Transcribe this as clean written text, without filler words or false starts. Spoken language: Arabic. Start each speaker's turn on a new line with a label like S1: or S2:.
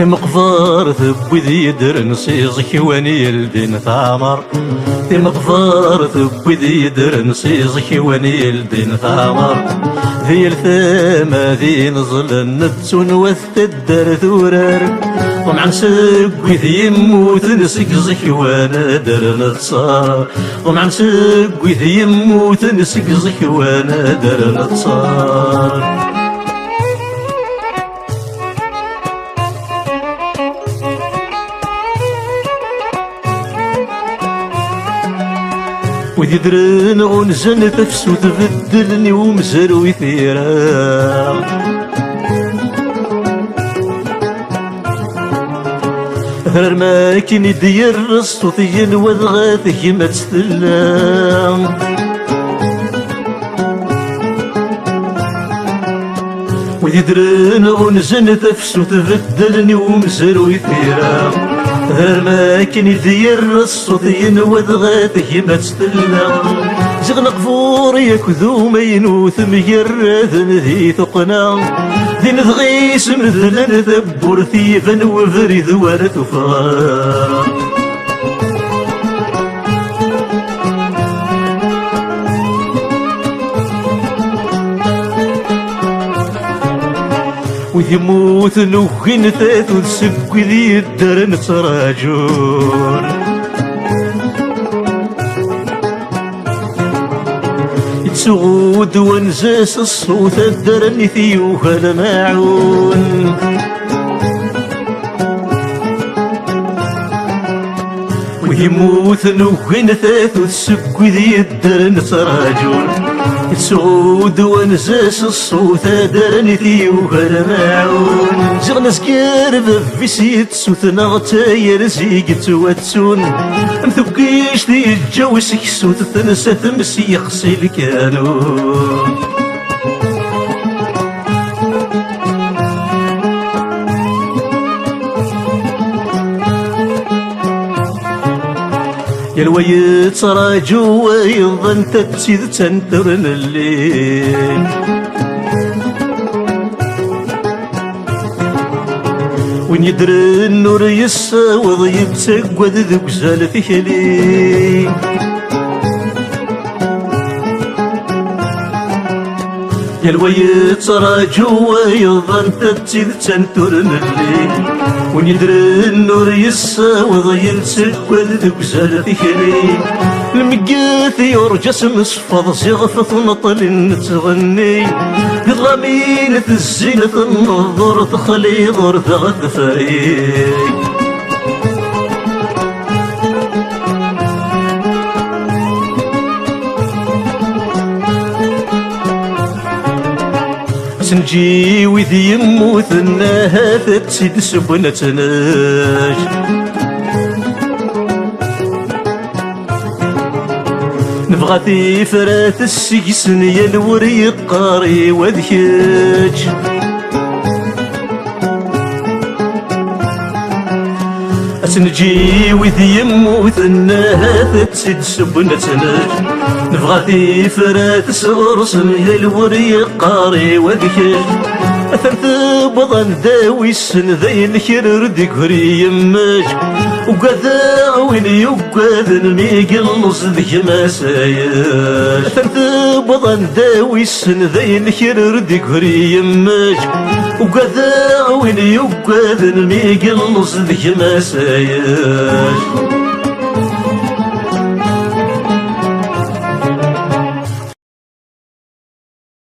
S1: في مقفار ثبوي ذي يدر نصيصك واني يلدين ثامر في مقفار ثبوي ذي يدر نصيصك واني يلدين ثامر ذي الثامة ذي نزل النبتون وثت الدار ثورار طمعا سقوي ذي يموت نسقزك وانا در نتصار طمعا سقوي ذي يموت نسقزك وانا در نتصار وذي درن ونزن تفسو تبدلني ومزروي ثيرا هرر ما كيني دير الصوتين وذغاثك ما تستلام وذي درن ونزن تفسو تبدلني ومزروي ثيرا هر ما كني دير الصوتين وذغاته ما تستلم زغن قفور يكذو ما ينوث مجرد ذي ثقنا ذي نذغيس مثلا ذبور ثيفا وفريد ولا تفار ويموت نوخين ثاث وتسقي ذي الدار نتراجون يتسغود ونزاس الصوت الدار نثيوها الماعون ويموت نوخين ثاث وتسقي ذي الدار نتراجون سعود ونزاس الصوت دارني ثيوها الماعون زغنا سكار في سيت سوتنا غتاير زيقت واتسون مثبقيش ذي الجو سكسوت تنسى تمسي يخصي الكانون يا الويت صرا جوا يظن تتسيد تنترن الليل وين يدري النور يساوض يبتقود ذوك زال ثكلي يا الويت صرا جوا يظن تتسيد تنترن الليل وين يدري النور يساوض يبتقود ذوك زال ثكلي المقاث يرجس مصفض زغفة نطل نتغني ظلامين الزينة النظر تخلي ضر ثغد فريق سنجي وذي يموت الناها تسيد سبنتناش نبغى في فرات السجسن يا الوري القاري وذكاج اسنجي وذي يموت الناها تسيد سبنتناش نبغى في فرات سغرسن يا الوري القاري وذكاج أثرت بضن داوي السن ذي الكرر ديك هري يماج وقذا وين يقاذن ميقل نص ذيك ما ساياش أثرت بضن داوي السن ذي الكرر ديك هري يماج وقذا وين يقاذن ميقل نص ذيك ما ساياش